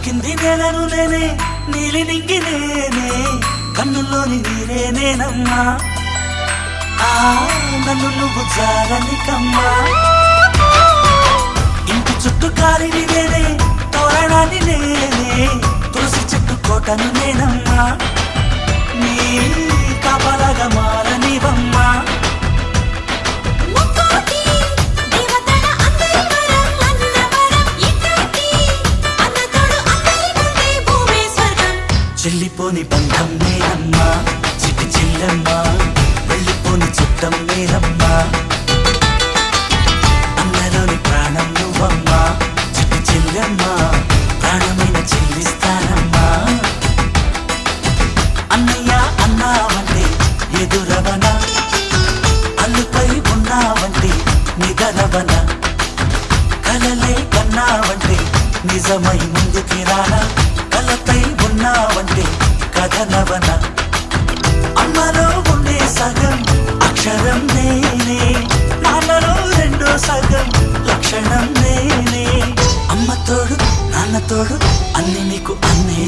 తాకింది నేలను నేనే నీలి నింగి నేనే కన్నుల్లోని నీరే నేనమ్మా నన్ను నువ్వు జాలని కమ్మా ఇంటి చుట్టూ కాలిని నేనే తోరణాన్ని నేనే తులసి చెట్టు కోటను నేనమ్మా నీ కాపలాగా మారనివమ్మా చెల్లిపోని బంధం నేనమ్మా చిట్టి చెల్లమ్మా వెళ్ళిపోని చుట్టం నేనమ్మా అన్నలోని ప్రాణం నువ్వమ్మా చిట్టి చెల్లమ్మా ప్రాణమైన చెల్లిస్తానమ్మా అన్నయ్య అన్నావంటే ఎదురవన అల్లుపై ఉన్నావంటే నిగరవన కలలే కన్నావంటే నిజమై ముందుకి రానా కలపై ఉన్నావంటే కథనవన అమ్మలో ఉండే సగం అక్షరం నేనే నాన్నలో రెండో సగం లక్షణం నేనే అమ్మ తోడు నాన్న తోడు అన్ని నీకు అన్నే